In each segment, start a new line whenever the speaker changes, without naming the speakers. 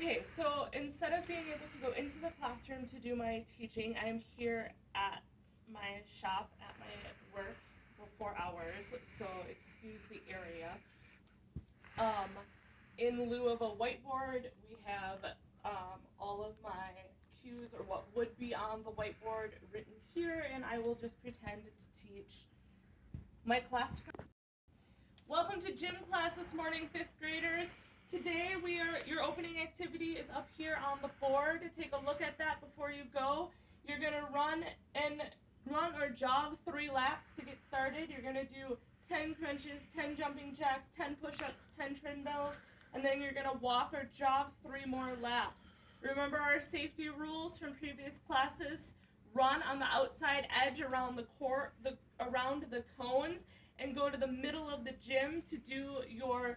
Okay, so instead of being able to go into the classroom to do my teaching, I'm here at my shop, at my work for 4 hours, so excuse the area. Um, in lieu of a whiteboard, we have all of my cues or what would be on the whiteboard written here, and I will just pretend to teach my class. Welcome to gym class this morning, 5th graders. Today your opening activity is up here on the board. Take a look at that before you go. You're gonna run or jog 3 laps to get started. You're gonna do 10 crunches, 10 jumping jacks, 10 push-ups, 10 trimbills, and then you're gonna walk or jog 3 more laps. Remember our safety rules from previous classes. Run on the outside edge around the cones, and go to the middle of the gym to do your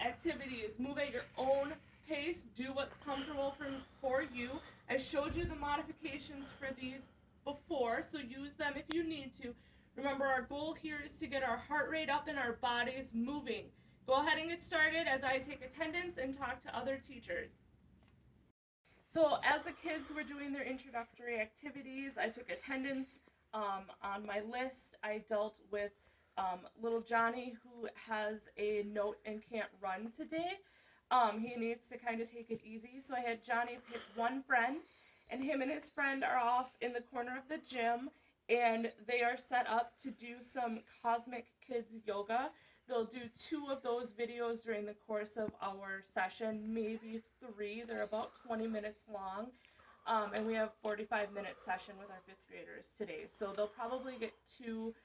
activities. Move at your own pace. Do what's comfortable for you. I showed you the modifications for these before, so use them if you need to. Remember, our goal here is to get our heart rate up and our bodies moving. Go ahead and get started as I take attendance and talk to other teachers. So as the kids were doing their introductory activities, I took attendance. On my list, I dealt with little Johnny, who has a note and can't run today. He needs to kind of take it easy, so I had Johnny pick one friend, and him and his friend are off in the corner of the gym, and they are set up to do some Cosmic Kids yoga. They'll do 2 of those videos during the course of our session, maybe 3. They're about 20 minutes long, and we have 45-minute session with our 5th graders today. So they'll probably get 2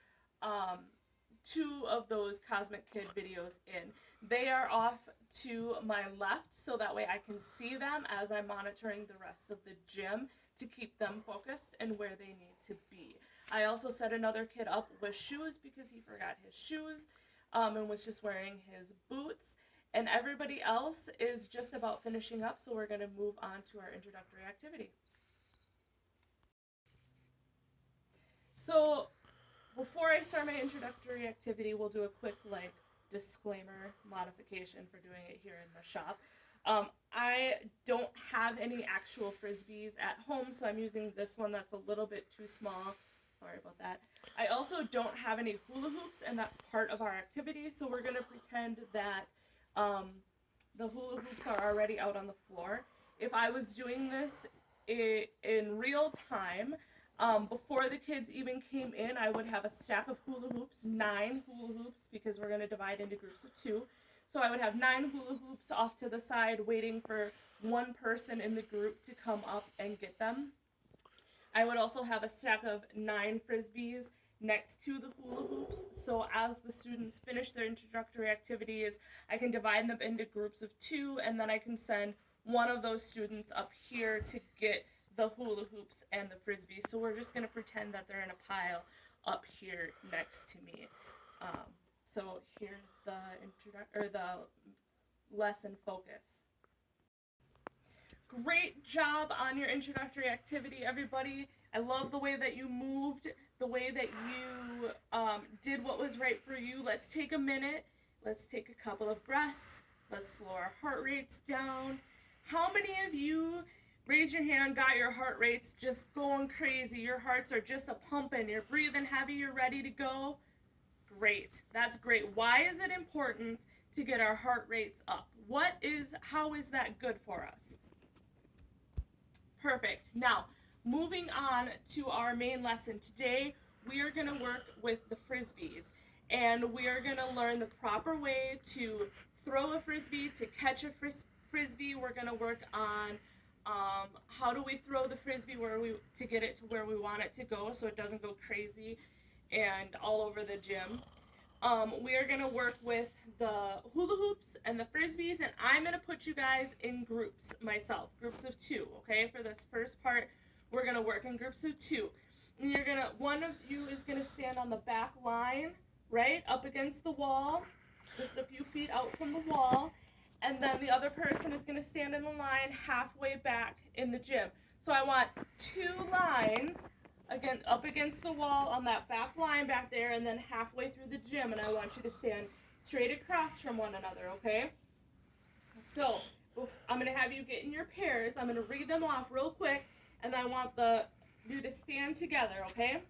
of those Cosmic Kid videos in. They are off to my left, so that way I can see them as I'm monitoring the rest of the gym to keep them focused and where they need to be. I also set another kid up with shoes because he forgot his shoes and was just wearing his boots. And everybody else is just about finishing up, so we're going to move on to our introductory activity. So before I start my introductory activity, we'll do a quick disclaimer modification for doing it here in the shop. I don't have any actual Frisbees at home, so I'm using this one that's a little bit too small. Sorry about that. I also don't have any hula hoops, and that's part of our activity, so we're going to pretend that the hula hoops are already out on the floor. If I was doing this in real time, before the kids even came in, I would have a stack of hula hoops, 9 hula hoops, because we're going to divide into groups of 2. So I would have 9 hula hoops off to the side waiting for one person in the group to come up and get them. I would also have a stack of 9 Frisbees next to the hula hoops, so as the students finish their introductory activities, I can divide them into groups of 2, and then I can send one of those students up here to get the hula hoops and the Frisbee. So we're just going to pretend that they're in a pile up here next to me. So here's the lesson focus. Great job on your introductory activity, everybody. I love the way that you moved, the way that you did what was right for you. Let's take a minute. Let's take a couple of breaths. Let's slow our heart rates down. How many of you, raise your hand, got your heart rates just going crazy? Your hearts are just a-pumping. You're breathing heavy. You're ready to go? Great. That's great. Why is it important to get our heart rates up? How is that good for us? Perfect. Now, moving on to our main lesson. Today, we are going to work with the Frisbees, and we are going to learn the proper way to throw a Frisbee, to catch a Frisbee. We're going to work on how do we throw the Frisbee to get it to where we want it to go so it doesn't go crazy and all over the gym. We are going to work with the hula hoops and the Frisbees, and I'm going to put you guys in groups myself, groups of 2, okay? For this first part, we're going to work in groups of 2. And one of you is going to stand on the back line, right, up against the wall, just a few feet out from the wall, and then the other person is going to stand in the line halfway back in the gym. So I want 2 lines again up against the wall on that back line back there, and then halfway through the gym, and I want you to stand straight across from one another, okay? So I'm I'm going to have you get in your pairs. I'm going to read them off real quick, and I want you to stand together, okay?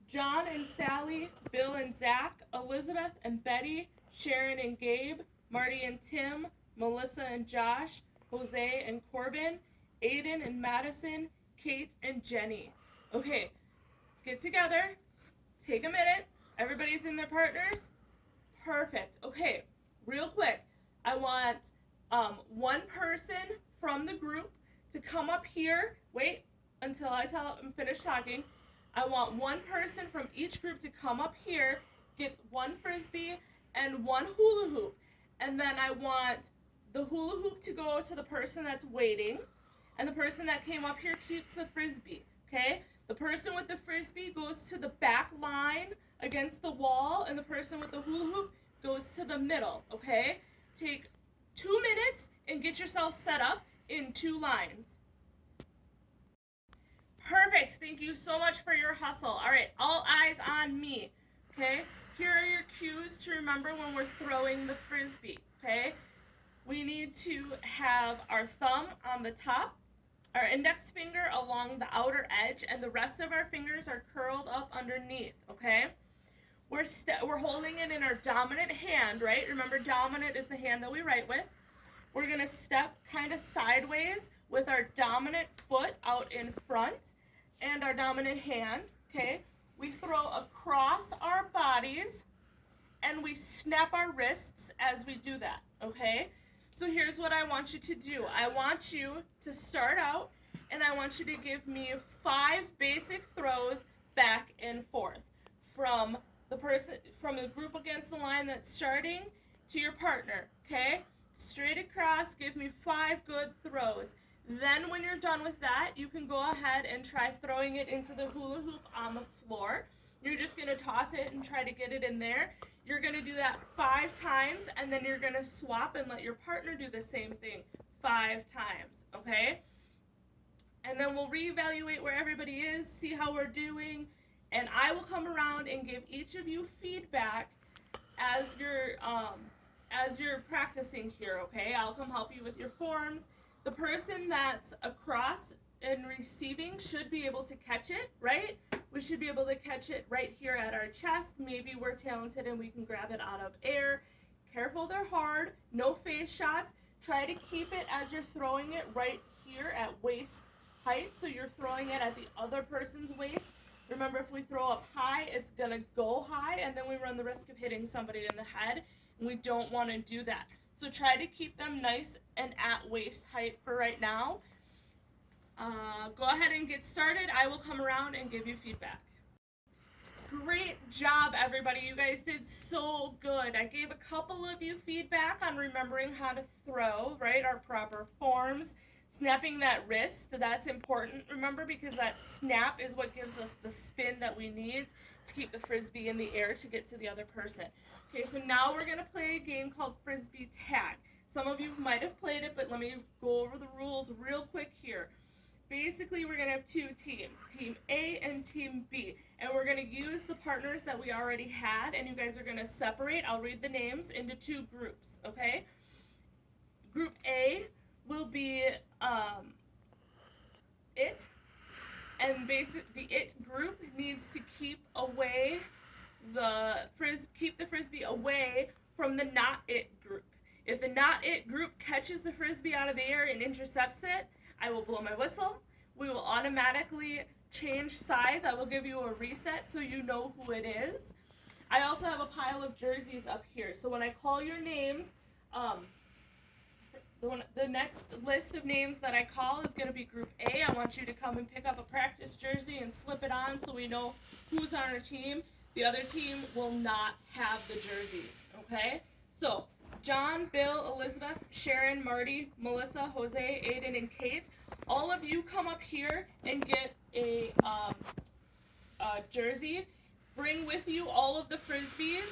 John and Sally, Bill and Zach, Elizabeth and Betty, Sharon and Gabe, Marty and Tim, Melissa and Josh, Jose and Corbin, Aiden and Madison, Kate and Jenny. Okay, get together, take a minute. Everybody's in their partners? Perfect. Okay, real quick, I want one person from the group to come up here. Wait until I'm finished talking. I want one person from each group to come up here, get one frisbee and one hula hoop. And then I want the hula hoop to go to the person that's waiting, and the person that came up here keeps the frisbee, okay? The person with the frisbee goes to the back line against the wall, and the person with the hula hoop goes to the middle, okay? Take 2 minutes and get yourself set up in 2 lines. Perfect. Thank you so much for your hustle. All right, all eyes on me, okay? Here are your cues to remember when we're throwing the frisbee, okay? We need to have our thumb on the top, our index finger along the outer edge, and the rest of our fingers are curled up underneath, okay? We're holding it in our dominant hand, right? Remember, dominant is the hand that we write with. We're going to step kind of sideways with our dominant foot out in front and our dominant hand, okay? We throw across our bodies and we snap our wrists as we do that, okay? So here's what I want you to do. I want you to start out, and I want you to give me 5 basic throws back and forth from the group against the line that's starting to your partner, okay? Straight across, give me 5 good throws. Then when you're done with that, you can go ahead and try throwing it into the hula hoop on the floor. You're just going to toss it and try to get it in there. You're going to do that 5 times, and then you're going to swap and let your partner do the same thing 5 times, okay? And then we'll reevaluate where everybody is, see how we're doing, and I will come around and give each of you feedback as you're practicing here, okay? I'll come help you with your forms. The person that's across and receiving should be able to catch it, right? We should be able to catch it right here at our chest. Maybe we're talented and we can grab it out of air. Careful, they're hard. No face shots. Try to keep it as you're throwing it right here at waist height, so you're throwing it at the other person's waist. Remember, if we throw up high, it's gonna go high, and then we run the risk of hitting somebody in the head, and we don't want to do that. So try to keep them nice and at waist height for right now. Go ahead and get started. I will come around and give you feedback. Great job, everybody. You guys did so good. I gave a couple of you feedback on remembering how to throw, right? Our proper forms. Snapping that wrist, that's important, remember, because that snap is what gives us the spin that we need to keep the frisbee in the air to get to the other person. Okay, so now we're going to play a game called Frisbee Tag. Some of you might have played it, but let me go over the rules real quick here. Basically, we're going to have 2 teams, Team A and Team B, and we're going to use the partners that we already had, and you guys are going to separate, I'll read the names, into 2 groups, okay? Group A will be it, and basically the it group needs to keep the frisbee away from the not it group. If the not it group catches the frisbee out of the air and intercepts it, I will blow my whistle. We will automatically change sides. I will give you a reset so you know who it is. I also have a pile of jerseys up here, so when I call your names, the next list of names that I call is going to be Group A. I want you to come and pick up a practice jersey and slip it on so we know who's on our team. The other team will not have the jerseys, okay? So, John, Bill, Elizabeth, Sharon, Marty, Melissa, Jose, Aiden, and Kate, all of you come up here and get a jersey. Bring with you all of the frisbees.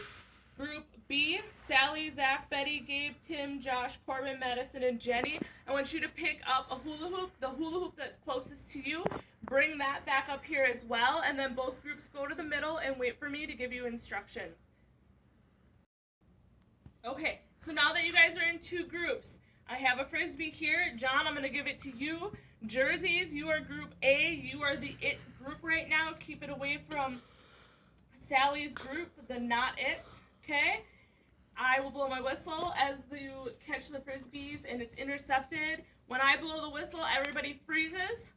Group B, Sally, Zach, Betty, Gabe, Tim, Josh, Corbin, Madison, and Jenny. I want you to pick up a hula hoop, the hula hoop that's closest to you. Bring that back up here as well, and then both groups go to the middle and wait for me to give you instructions. Okay, so now that you guys are in 2 groups, I have a frisbee here. John, I'm going to give it to you. Jerseys, you are group A. You are the it group right now. Keep it away from Sally's group, the not its. Okay? I will blow my whistle as you catch the frisbees and it's intercepted. When I blow the whistle, everybody freezes.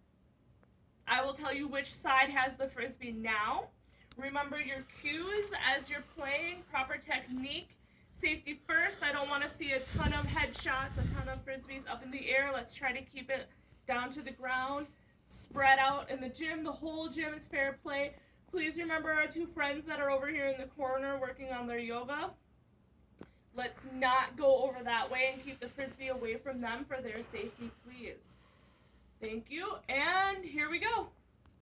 I will tell you which side has the frisbee now. Remember your cues as you're playing, proper technique. Safety first. I don't want to see a ton of headshots, a ton of frisbees up in the air. Let's try to keep it down to the ground. Spread out in the gym. The whole gym is fair play. Please remember our two friends that are over here in the corner working on their yoga. Let's not go over that way and keep the frisbee away from them for their safety, please. Thank you, and here we go.